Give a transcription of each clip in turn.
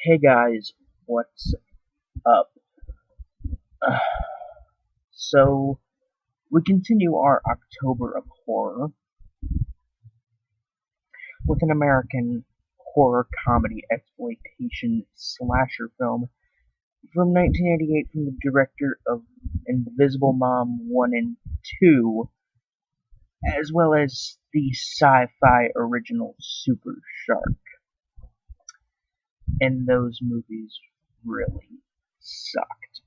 Hey guys, what's up? Uh, so, we continue our October of Horror with an American horror comedy exploitation slasher film from 1988 from the director of Invisible Mom 1 and 2, as well as the sci-fi original Super Shark. And those movies really sucked.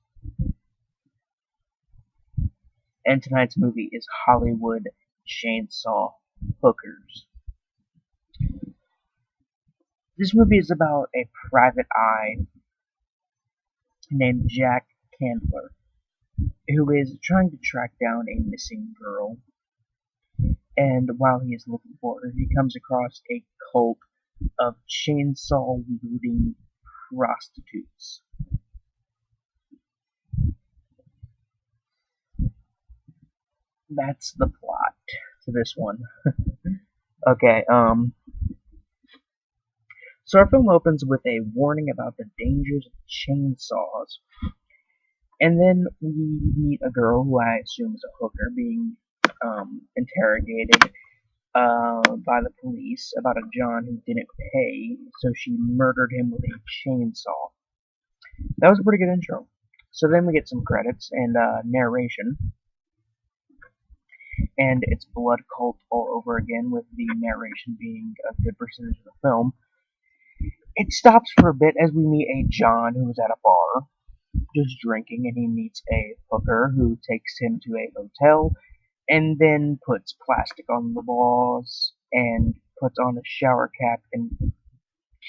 And tonight's movie is Hollywood Chainsaw Hookers. This movie is about a private eye named Jack Candler, who is trying to track down a missing girl. And while he is looking for her, he comes across a cult of chainsaw wielding prostitutes. That's the plot to this one. Okay, so our film opens with a warning about the dangers of chainsaws. And then we meet a girl who I assume is a hooker being interrogated by the police about a John who didn't pay, so she murdered him with a chainsaw. That was a pretty good intro. So then we get some credits and narration, and it's blood cult all over again, with the narration being a good percentage of the film. It stops for a bit as we meet a John who's at a bar, just drinking, and he meets a hooker who takes him to a hotel and then puts plastic on the walls and puts on a shower cap and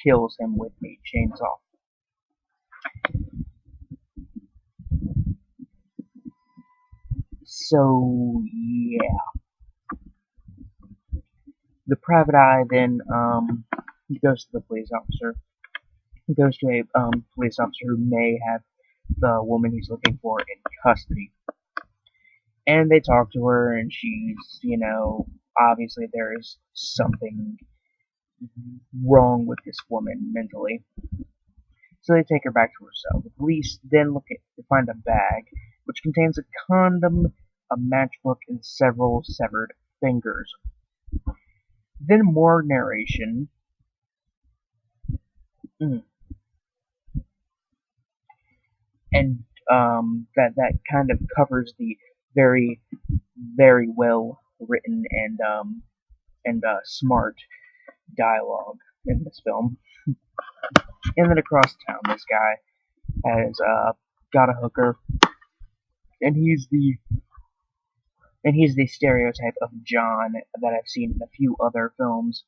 kills him with a chainsaw. So, yeah. The private eye then he goes to the police officer. He goes to a police officer who may have the woman he's looking for in custody. And they talk to her, and she's, obviously there is something wrong with this woman mentally. So they take her back to her cell. The police then look to find a bag, which contains a condom, a matchbook, and several severed fingers. Then more narration. And that kind of covers the very, very well written and smart dialogue in this film. And then across town, this guy has got a hooker, and he's the stereotype of John that I've seen in a few other films.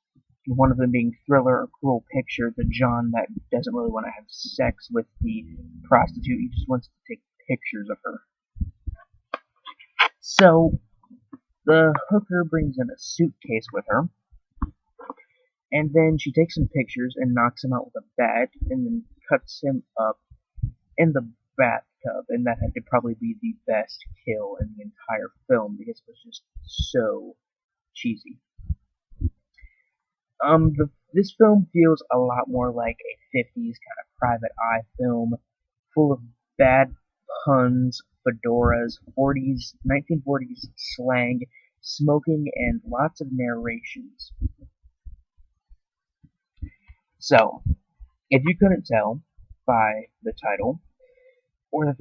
One of them being Thriller or Cruel Picture, the John that doesn't really want to have sex with the prostitute, he just wants to take pictures of her. So, the hooker brings in a suitcase with her, and then she takes some pictures and knocks him out with a bat, and then cuts him up in the bathtub, and that had to probably be the best kill in the entire film, because it was just so cheesy. This film feels a lot more like a 50s kind of private eye film, full of bad puns, fedoras, 1940s slang, smoking, and lots of narrations. So, if you couldn't tell by the title, or the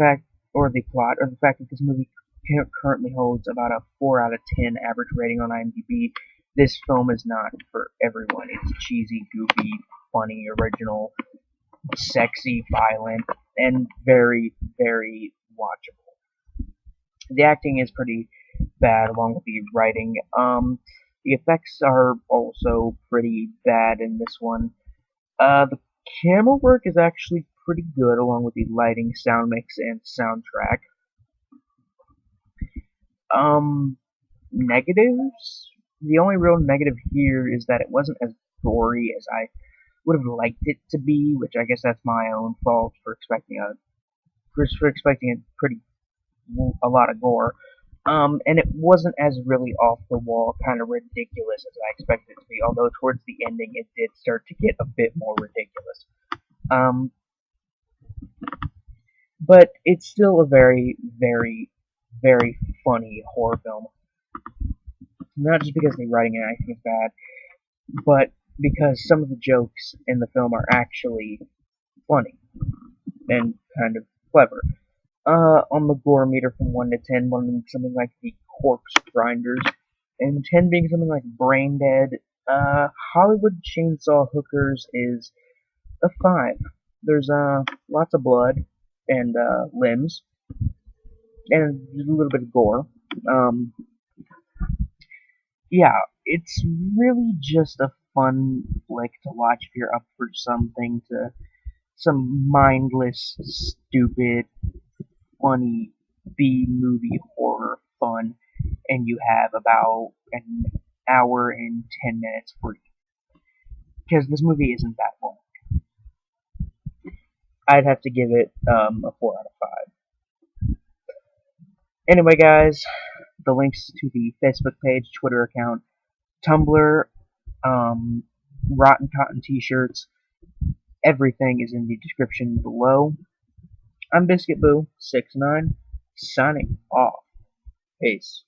plot, or the fact that this movie currently holds about a 4 out of 10 average rating on IMDb, this film is not for everyone. It's cheesy, goofy, funny, original, sexy, violent, and very, very watchable. The acting is pretty bad, along with the writing. The effects are also pretty bad in this one. The camera work is actually pretty good, along with the lighting, sound mix, and soundtrack. Negatives? The only real negative here is that it wasn't as gory as I would have liked it to be, which I guess that's my own fault for expecting a lot of gore. And it wasn't as really off the wall, kind of ridiculous as I expected it to be. Although towards the ending, it did start to get a bit more ridiculous. Um, but it's still a very, very, very funny horror film. Not just because the writing and acting is bad, but because some of the jokes in the film are actually funny and kind of clever. On the gore meter from 1 to 10, 1 being something like the Corpse Grinders, and 10 being something like Brain Dead, Hollywood Chainsaw Hookers is a 5. There's lots of blood and limbs, and a little bit of gore. Um, yeah, it's really just a fun flick to watch if you're up for some mindless, stupid, funny B-movie horror fun, and you have about an hour and 10 minutes free. Because this movie isn't that long. I'd have to give it a 4 out of 5. Anyway, guys, the links to the Facebook page, Twitter account, Tumblr, um, Rotten Cotton t-shirts, everything is in the description below. I'm Biscuit Boo 69, signing off. Peace.